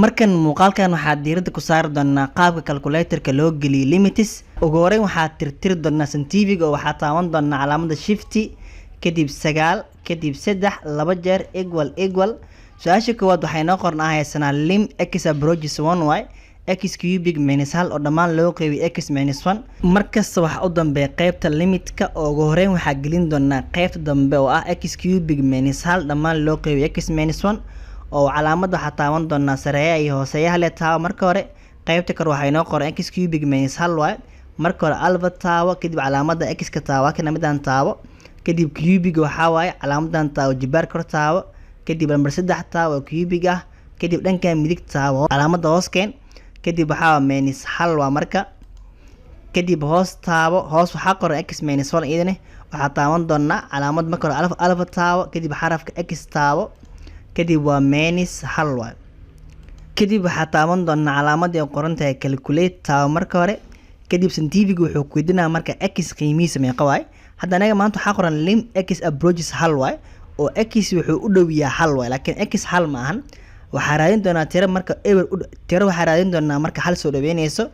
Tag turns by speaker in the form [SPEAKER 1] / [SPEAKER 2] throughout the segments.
[SPEAKER 1] markan muuqaalkan waxaad diiradda ku saari doonaa qaabka calculator-ka loo geliyo limits. ugu horeyn waxaad tirtiri doonaa scientific oo waxaad taaban doonaa calaamada shift kadib 9 kadib 3 laba jeer equal. su-aasha koowaad waxay noo qornaa lim x approaches 1y x cubic minus 1 oo dhammaan loo qeybiyo x minus 1. markasta waxa u dambeeya qaybta limitka oo ugu horeyn waxaa gelin doonaa qaybta dambe oo ah x cubic minus 1 dhammaan loo qeybiyo x minus 1 oo calaamada waxaa taaban doonaa sareeya iyo hooseeyaha leh taabo. marka hore qaybta kor waxay noo qoran x cubic minus 1y. marka hore alba taabo kadib calaamada x ka taabo kana midaan taabo kadib cubic waxaa waaye calaamadan taabo jibaar kor taabo kadib number 3 taabo cubic ah kadib dhanka midig taabo calaamada hoos keen kadib waxaa minus 1 waa marka kadib hoos taabo hoos waxaa qoran x minus 1 idin waxaa taaban doonaa calaamad marka hore alfa taabo kadib xarafka x taabo kadib waa minus 1 waa kadib waxaa taaban doonaa calaamad ay qoran tahay calculate taabo marka hore kadib scientific wuxuu ku weydiinaa marka x qiimihiisa meeqa waay. hadda anaga maanta waxaa qoran lim x approaches 1 waay oo x wuxuu u dhow yahay 1 waay laakiin x 1 ma ahan. waxaa raadin doonaa tiro marka eber tiro waxaa raadin doonaa marka hal soo dhaweynayso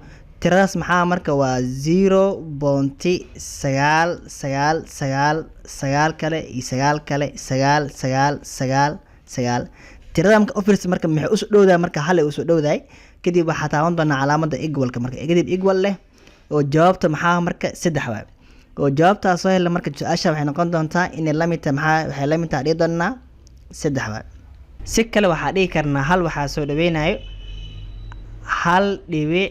[SPEAKER 1] tiradaas maxaa marka waa 0.999 kale iyo 9 kale 9 tirada marka office marka maxay u soo dhowdahay marka hal ay u soo dhowdahay kadib waxaa taaban doonaa calaamada equal-ka marka kadib equal leh oo jawaabta maxaa marka 3 waay oo jawaabtaas soo hela marka su-aasha waxay noqon doontaa in la mid tahay waxay la mid tahay dhigi doonaa 3 waay. si kale waxaa dhigi karnaa hal waxaa soo dhaweynayo hal dhibic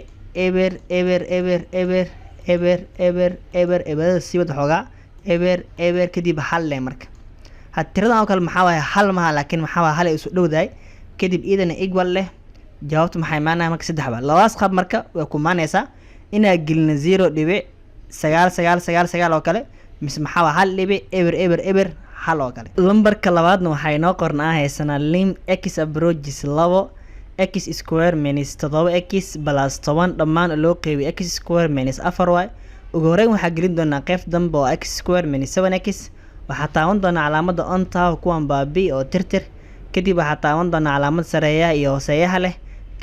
[SPEAKER 1] eber si wada xoogaa eber kadib hal leh marka tiradan oo kale maxaa waaye hal maha laakiin maxaa waaye hal ay isu dhowdahay kadib iyadana equal leh jawaabtu maxay imaanaya marka 3 baa. labadaas qaab marka way ku imaanaysaa inaad gelina 0.999 oo kale mise maxaa waaye hal dhibic eber hal oo kale. lambarka labaadna waxay noo qornaa lim x approaches 2 x square minus 7x plus 10 dhammaan loo qeybiyo x square minus 4y. ugu horeyn waxaa gelin doonaa qayb dambe oo x square minus 7x waxaa taaban doonaa calaamada on taabo kuwan baabi oo tirtir kadib waxaa taaban doonaa calaamad sareeyaha iyo hooseeyaha leh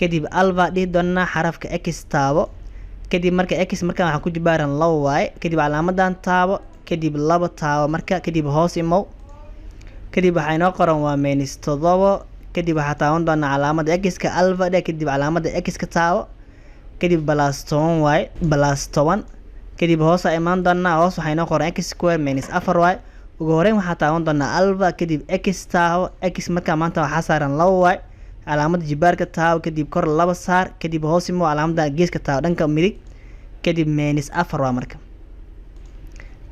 [SPEAKER 1] kadib alba dhihi doonaa xarafka x taabo kadib marka x markaan waxaa ku jibaaran 2y kadib calaamadan taabo kadib 2 taabo marka kadib hoos imow kadib waxay noo qoran waa minus 7 kadib waxaa taaban doonaa calaamada x ka alba dhe kadib calaamada x ka taabo kadib plus 10y plus 10 kadib hoos ay imaan doonaa hoos waxay noo qoran x square minus 4y. ugu horeyn waxaa taaban doonaa alba kadib x taabo x markaa maanta waxaa saaran 2y calaamada jibaarka taabo kadib kor 2 saar kadib hoos imo calaamada geeska taabo dhanka midig kadib minus 4 waa marka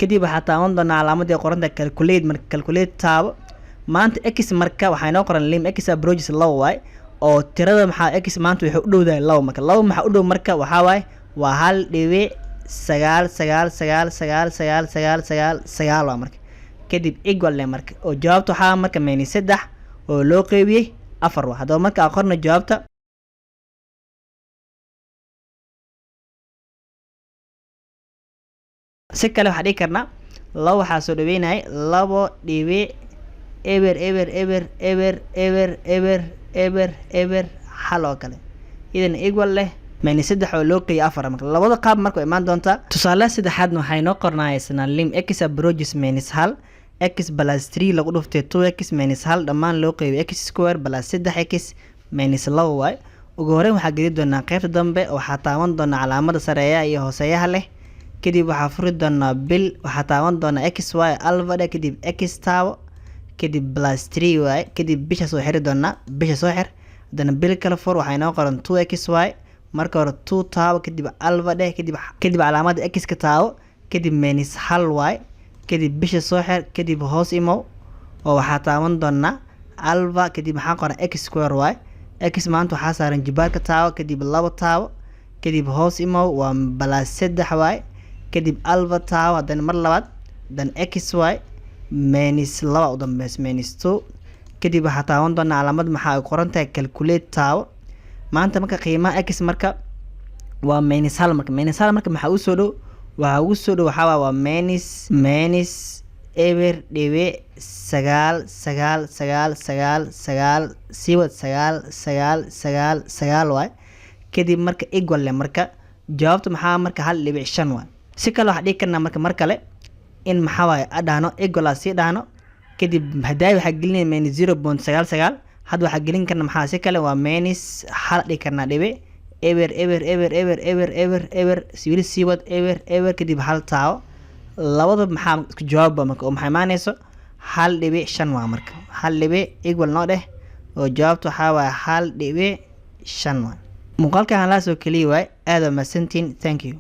[SPEAKER 1] kadib waxaa taaban doonaa calaamadii qoranta calculate marka calculate taabo maanta x marka waxay noo qoran lim x approaches 2y oo tirada maxaa x maanta waxay u dhowdahay 2 marka 2 maxaa u dhow marka waxaa waaye waa hal dhibic 9 waa marka kadib equal leh marka oo jawaabta waxaa marka minus 3 oo loo qeybiyey 4 waa. haddaba marka aan qorno jawaabta si kale waxaa dhigi karnaa 2 waxaa soo dhaweynaya 2 dhibic eber hal oo kale idan equal leh minus 3 oo loo qeeyay 4 marka labada qaab marka way imaan doontaa. tusaale saddexaadna waxay noo qornaa lim x approaches minus 1 x plus 3 lagu dhuftay 2x minus 1 dhammaan loo qeybiyo x square plus 3x minus 2y. ugu horeyn waxaa geli doonaa qaybta dambe waxaa taaban doonaa calaamada sareeyaha iyo hooseeyaha leh kadib waxaa furi doonaa bil waxaa taaban doonaa xy alfa dhe kadib x taabo kadib plus 3y kadib bisha soo xiri doonaa bisha soo xir haddana bil kale fur waxay noo qoran 2xy marka hore 2 taabo kadib alfa dhe kadib calaamada x ka taabo kadib minus 1y kadib bisha soo xir kadib hoos imow oo waxaa taaban doonaa alfa kadib maxaa qoran x square y x maanta waxaa saaran jibaarka taabo kadib 2 taabo kadib hoos imow waa plus 3y kadib alfa taabo haddana mar labaad dan xy minus 2 u dambeys minus 2 kadib waxaa taaban doonaa calaamad maxaa ay qoran tahay calculate taabo maanta marka qiimaha x marka waa minus 1 marka minus 1 marka maxaa u soo dhow waxaa ugu soo dhow waxaa waa minus eber dhibic sagaal sagaal sagaal sagaal sagaal siwad sagaal sagaal sagaal sagaal waay kadib marka equal leh marka jawaabtu maxaa marka 1.5 waay si kale waxaan dhigi karnaa marka mar kale in maxaa waay adhaano equal si dhahno kadib haday waxa gelinay minus 0.99 hadda waxa gelin karnaa maxaa si kale waa minus hal dhigi karnaa dhibic eber eber eber eber eber eber eber siwad eber eber kadib hal taawo labada maxaa isku jawaab marka oo maxay maanayso 1.5 waa marka 1 equal noo dheh oo jawaabtu waxa waa 1.5 muuqaalkan la soo kaliya way aad ma santiin thank you